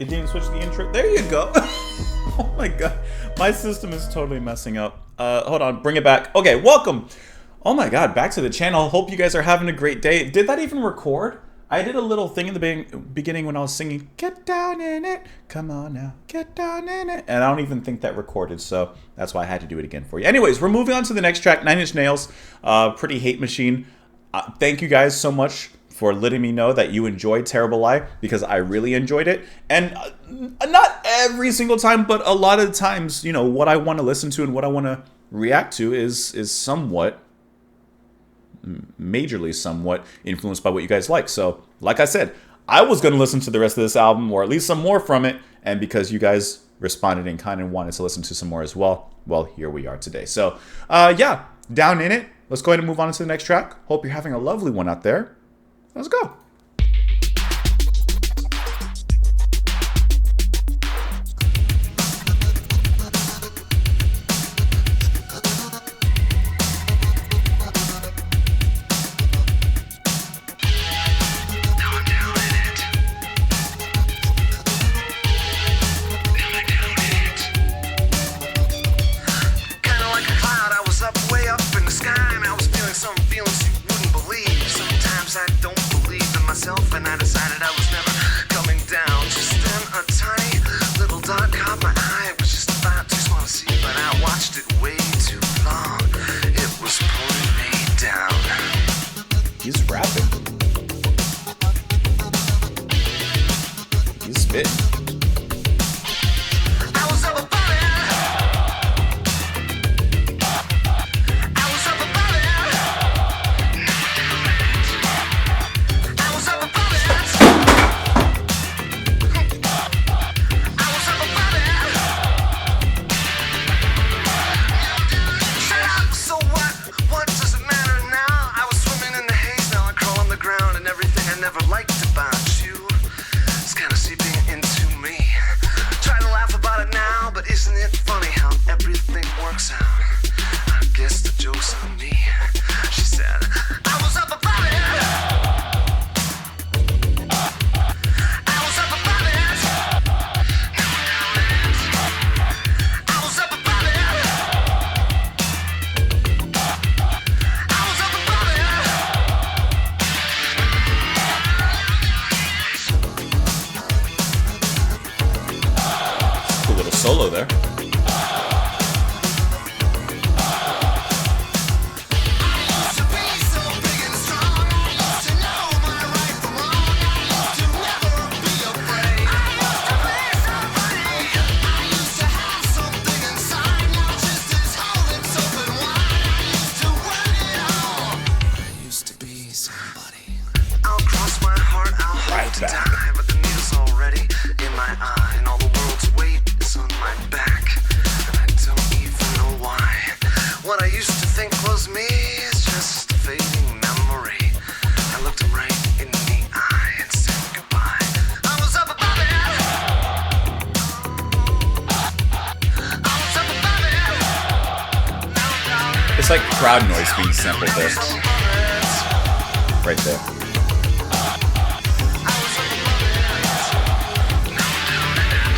It didn't switch the intro. There you go. Oh my god. My system is totally messing up. Hold on, bring it back. Okay, welcome. Oh my god, back to the channel. Hope you guys are having a great day. Did that even record? I did a little thing in the beginning when I was singing, get down in it, come on now, get down in it. And I don't even think that recorded, so that's why I had to do it again for you. Anyways, we're moving on to the next track, Nine Inch Nails, Pretty Hate Machine. Thank you guys so much for letting me know that you enjoyed Terrible Lie, because I really enjoyed it. And not every single time, but a lot of the times, you know, what I want to listen to and what I want to react to is somewhat, majorly somewhat influenced by what you guys like. So, like I said, I was going to listen to the rest of this album, or at least some more from it, and because you guys responded and kind of wanted to listen to some more as well, well, here we are today. So, yeah, Down in It. Let's go ahead and move on to the next track. Hope you're having a lovely one out there. Let's go. And I decided I was never coming down. Just then a tiny little dot caught my eye. It was just about too small to see, but I watched it way too long. It was pulling me down. He's rapping. He's spitting. I was up above it. I was up above it. I was up above it. I was up above it. Shut up, so what? What does it matter now? I was swimming in the haze, now I crawl on the ground, and everything I never liked about you is kind of seeping into me. Try to laugh about it now, but isn't it funny how everything works out? I guess the joke's on me. She said, I was up above it. I was up above it. Now I'm down in it. I was up above it. I was up above it. A little solo there. Used to be so big and strong. I used to know my right from wrong. I used to never be afraid. I used to be somebody. I used to have something inside. Now just this hole that's open wide. I used to run it all. I used to be somebody. I'll cross my heart, I'll Right hope to back. die, but the needle's already in my eye, and all the world's weight is on my back, and I don't even know why. What I used to think was me is just a fading memory. I looked him right in the eye and said goodbye. I was up above it. I was up above it. Now I'm down in it. It's like crowd noise being sampled there. I was up above it. Right there. I was up above it. Now I'm down in it.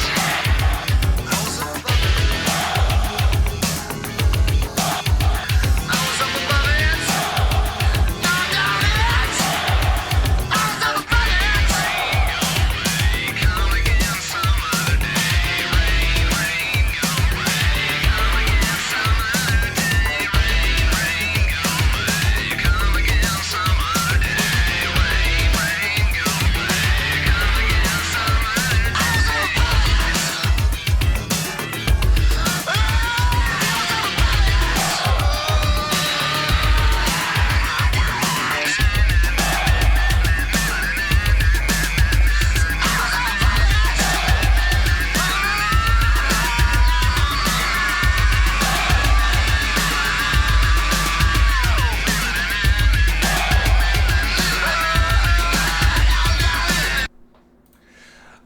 I was up above it. I was up above it. Now I'm down in it. I was up above it. Come again some other day. Rain, rain, go away. Come again some other day. Rain, rain, go away. Come again some other day. Rain, rain, go away. Come again some other day. I was up above it.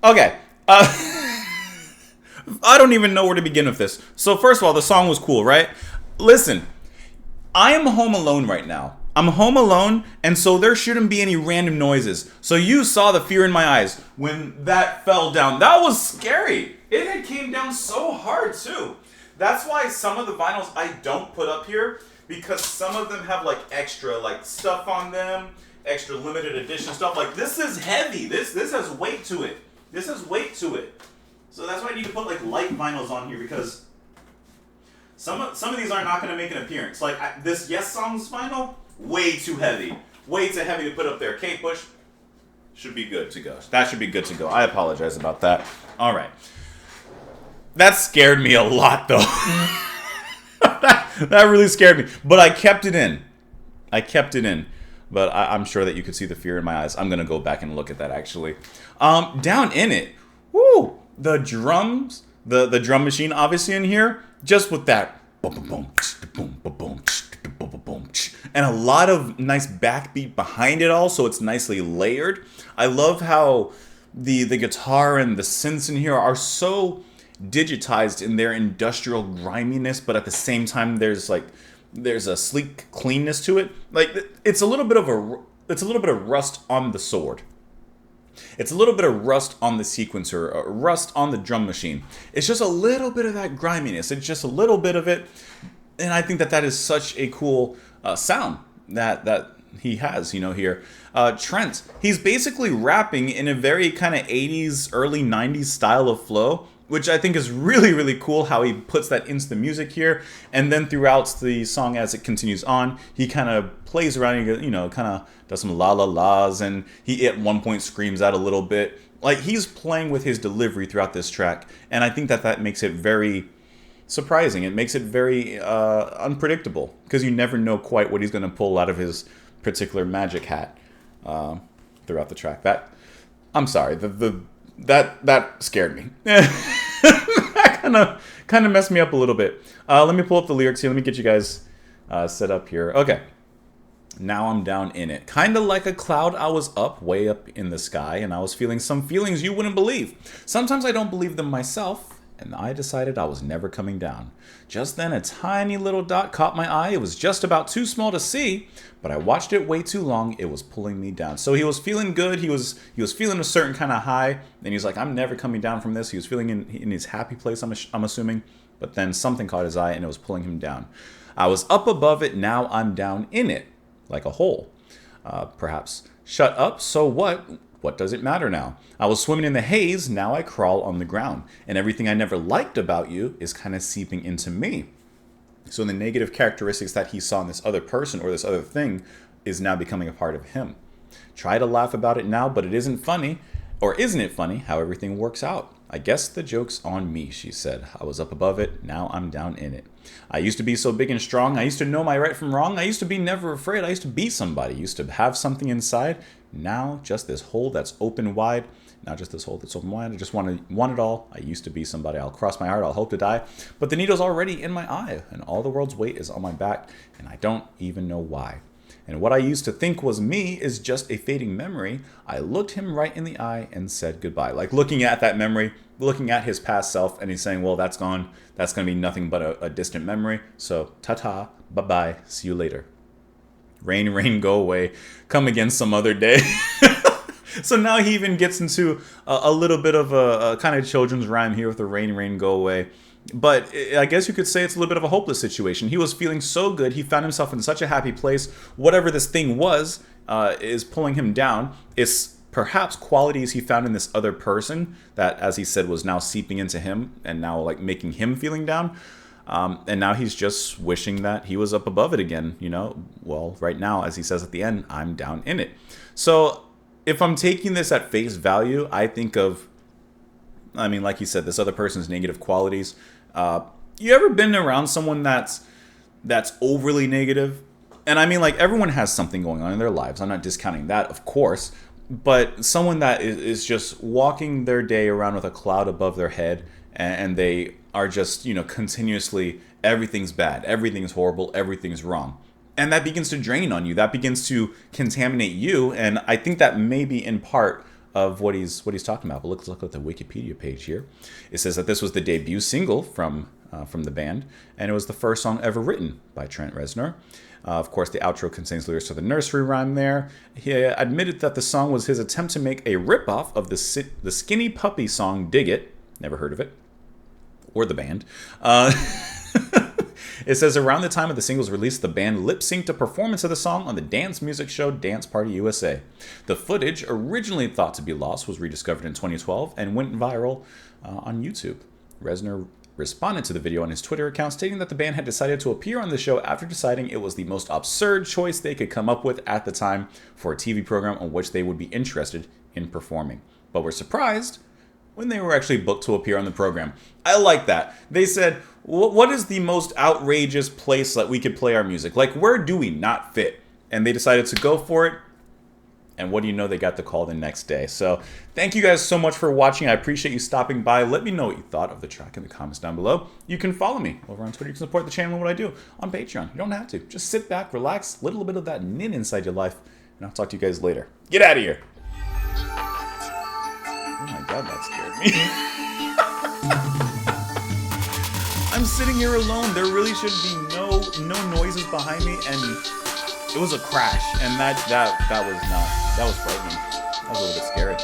Okay. I don't even know where to begin with this. So first of all, the song was cool, right? Listen, I am home alone right now. I'm home alone, and so there shouldn't be any random noises. So you saw the fear in my eyes when that fell down. That was scary. It had came down so hard too. That's why some of the vinyls I don't put up here, because some of them have like extra like stuff on them, extra limited edition stuff. Like this is heavy. This has weight to it. This has weight to it. So that's why I need to put like light vinyls on here, because some of these are not going to make an appearance. Like this Yes Songs vinyl, way too heavy. Way too heavy to put up there. Kate Bush should be good to go. That should be good to go. I apologize about that. All right. That scared me a lot, though. that really scared me. But I kept it in. But I'm sure that you could see the fear in my eyes. I'm going to go back and look at that, actually. Down in it, woo, the drums, the drum machine, obviously, in here, just with that boom, boom, boom, boom, boom, boom, boom, boom, and a lot of nice backbeat behind it all, so it's nicely layered. I love how the guitar and the synths in here are so digitized in their industrial griminess, but at the same time there's a sleek cleanness to it. Like it's a little bit of rust on the sword. It's a little bit of rust on the sequencer, rust on the drum machine. It's just a little bit of that griminess. It's just a little bit of it, and I think that is such a cool sound that he has, here. Trent, he's basically rapping in a very kind of 80s, early 90s style of flow, which I think is really, really cool how he puts that into the music here. And then throughout the song as it continues on, he kind of plays around, kind of does some la-la-las, and he at one point screams out a little bit. Like, he's playing with his delivery throughout this track, and I think that makes it very surprising. It makes it very unpredictable, because you never know quite what he's going to pull out of his particular magic hat throughout the track. I'm sorry, that scared me. That kind of messed me up a little bit. Let me pull up the lyrics here. Let me get you guys set up here. Okay. Now I'm down in it. Kind of like a cloud, I was up, way up in the sky, and I was feeling some feelings you wouldn't believe. Sometimes I don't believe them myself, and I decided I was never coming down. Just then, a tiny little dot caught my eye. It was just about too small to see, but I watched it way too long. It was pulling me down. So he was feeling good. He was feeling a certain kind of high, and he was like, I'm never coming down from this. He was feeling in his happy place, I'm assuming, but then something caught his eye, and it was pulling him down. I was up above it. Now I'm down in it, like a hole. Perhaps. Shut up, so what? What does it matter now? I was swimming in the haze, now I crawl on the ground. And everything I never liked about you is kind of seeping into me. So the negative characteristics that he saw in this other person or this other thing is now becoming a part of him. Try to laugh about it now, but it isn't funny. Or isn't it funny how everything works out? I guess the joke's on me, she said. I was up above it, now I'm down in it. I used to be so big and strong. I used to know my right from wrong. I used to be never afraid. I used to be somebody. I used to have something inside. Now just this hole that's open wide. Now just this hole that's open wide. I just want it all. I used to be somebody. I'll cross my heart. I'll hope to die. But the needle's already in my eye, and all the world's weight is on my back, and I don't even know why. And what I used to think was me is just a fading memory. I looked him right in the eye and said goodbye. Like looking at that memory, looking at his past self, and he's saying, well, that's gone. That's going to be nothing but a distant memory. So ta-ta, bye-bye, see you later. Rain, rain, go away. Come again some other day. So now he even gets into a little bit of a kind of children's rhyme here with the rain, rain, go away. But I guess you could say it's a little bit of a hopeless situation. He was feeling so good. He found himself in such a happy place. Whatever this thing was is pulling him down. It's perhaps qualities he found in this other person that, as he said, was now seeping into him and now like making him feeling down. And now he's just wishing that he was up above it again. Well, right now, as he says at the end, I'm down in it. So if I'm taking this at face value, I think of, like you said, this other person's negative qualities. You ever been around someone that's overly negative? And everyone has something going on in their lives. I'm not discounting that, of course. But someone that is just walking their day around with a cloud above their head, and they are just, continuously, everything's bad, everything's horrible, everything's wrong. And that begins to drain on you. That begins to contaminate you. And I think that may be in part of what he's talking about. But let's look at the Wikipedia page here. It says that this was the debut single from from the band, and it was the first song ever written by Trent Reznor. Of course, the outro contains lyrics to the nursery rhyme there. He admitted that the song was his attempt to make a ripoff of the Skinny Puppy song Dig It. Never heard of it. Or the band. It says, around the time of the single's release, the band lip-synced a performance of the song on the dance music show Dance Party USA. The footage, originally thought to be lost, was rediscovered in 2012 and went viral on YouTube. Reznor responded to the video on his Twitter account, stating that the band had decided to appear on the show after deciding it was the most absurd choice they could come up with at the time for a TV program on which they would be interested in performing, but were surprised when they were actually booked to appear on the program. I like that. They said, what is the most outrageous place that we could play our music? Like, where do we not fit? And they decided to go for it. And what do you know? They got the call the next day. So thank you guys so much for watching. I appreciate you stopping by. Let me know what you thought of the track in the comments down below. You can follow me over on Twitter. You can support the channel and what I do on Patreon. You don't have to. Just sit back, relax, little bit of that nin inside your life, and I'll talk to you guys later. Get out of here. Oh my God, that scared me. I'm sitting here alone. There really should be no noises behind me, and it was a crash, and that was frightening. That was a little bit scary.